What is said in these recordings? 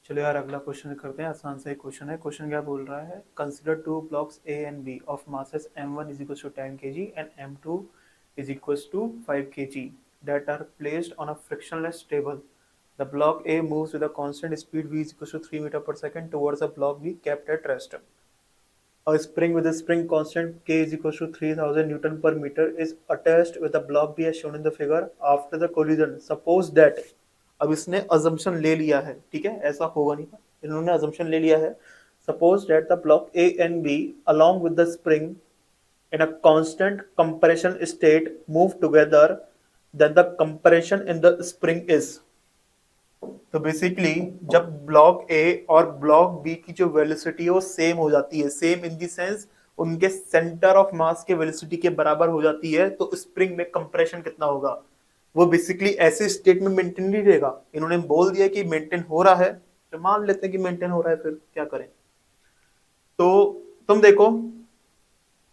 चलो यार अगला क्वेश्चन करते हैं। आसान सा एक क्वेश्चन है। क्वेश्चन क्या बोल रहा है, consider two blocks A and B of masses m1 is equals to 10 kg and m2 is equals to 5 kg that are placed on a frictionless table. The block A moves with a constant speed v is equals to 3 meter per second towards a block B kept at rest. A spring with a spring constant k is equals to 3000 Newton per meter is attached with a block B as shown in the figure after the collision. Suppose that, अब इसने assumption ले लिया है, ठीक है, ऐसा होगा नहीं था, इन्होंने assumption ले लिया है. Suppose that the block A and B along with the spring in a constant compression state move together, then the compression in the spring is. तो बेसिकली जब ब्लॉक ए और ब्लॉक बी की जो वेलोसिटी है वो सेम हो जाती है, सेम इन दी सेंस उनके सेंटर ऑफ मास के वेलोसिटी के बराबर हो जाती है, तो स्प्रिंग में कंप्रेशन कितना होगा, वो बेसिकली ऐसे स्टेट में मेंटेन नहीं रहेगा. इन्होंने बोल दिया कि मेंटेन हो रहा है, तो मान लेते हैं कि मेंटेन हो रहा है, फिर क्या करें. तो तुम देखो,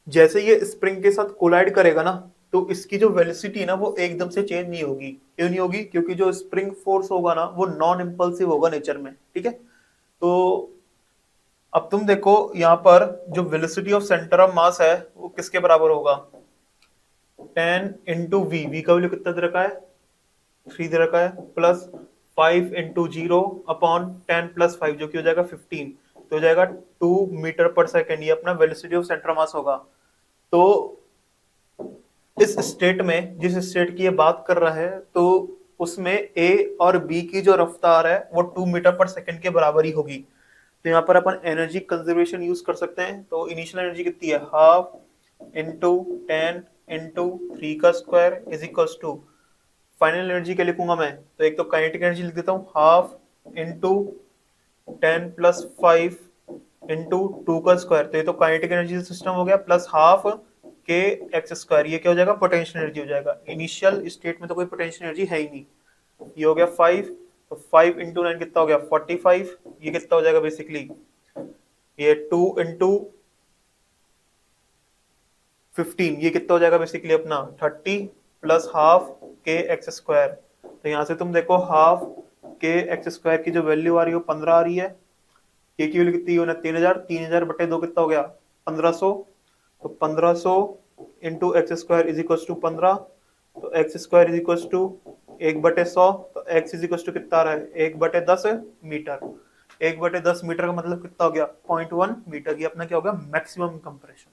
जैसे ये स्प्रिंग के साथ कोलाइड करेगा ना, तो इसकी जो वेलोसिटी है ना वो एकदम से चेंज नहीं होगी. क्यों नहीं होगी? क्योंकि जो स्प्रिंग फोर्स होगा ना वो नॉन इंपल्सिव होगा नेचर में, ठीक है. तो अब तुम देखो यहाँ पर जो velocity of centre of mass है वो किसके बराबर होगा, 10 इंटू वी. वी का वैल्यू कितना दे रखा है, 3 दे रखा है, प्लस 5 इंटू 0 अपॉन 10 प्लस 5 जो कि हो जाएगा 15, तो हो जाएगा 2 मीटर पर सेकेंड. ये अपना velocity of centre of mass होगा. तो इस स्टेट में, जिस स्टेट की ये बात कर रहा है, तो उसमें ए और बी की जो रफ्तार है वो 2 मीटर पर सेकंड के बराबर ही होगी. तो यहाँ पर अपन एनर्जी कंजर्वेशन यूज कर सकते हैं. तो इनिशियल एनर्जी कितनी है, हाफ इंटू 10 इंटू 3 का square is equals to, final energy क्या लिखूंगा मैं, तो एक तो काइनेटिक एनर्जी लिख देता हूँ, हाफ इंटू 10 प्लस 5 इंटू 2 का स्क्वायर, तो ये तो काइनेटिक एनर्जी सिस्टम हो गया, प्लस हाफ के एक्स स्क्वायर, ये क्या हो जाएगा, पोटेंशियल एनर्जी हो जाएगा. इनिशियल स्टेट में तो कोई पोटेंशियल एनर्जी है ही नहीं. ये हो गया 5, तो 5 इंटू 9 कितना हो गया 45. ये कितना हो जाएगा बेसिकली, ये 2 इंटू 15, ये कितना हो जाएगा बेसिकली अपना 30 प्लस हाफ के एक्स स्क्वायर. तो यहां से तुम देखो हाफ के एक्स स्क्वायर की जो वैल्यू आ रही है वो 15 आ रही है. के की वैल्यू कितनी होना, 3000, 3000 बटे 2 कितना हो गया 1500. तो 1500 into X square is equal to 15, तो X square is equal to 1/100, तो एक्स इज इक्वल टू कितना आ रहा है 1/10 मीटर. 1/10 मीटर का मतलब कितना हो गया 0.1 मीटर. ये अपना क्या हो गया मैक्सिमम कंप्रेशन.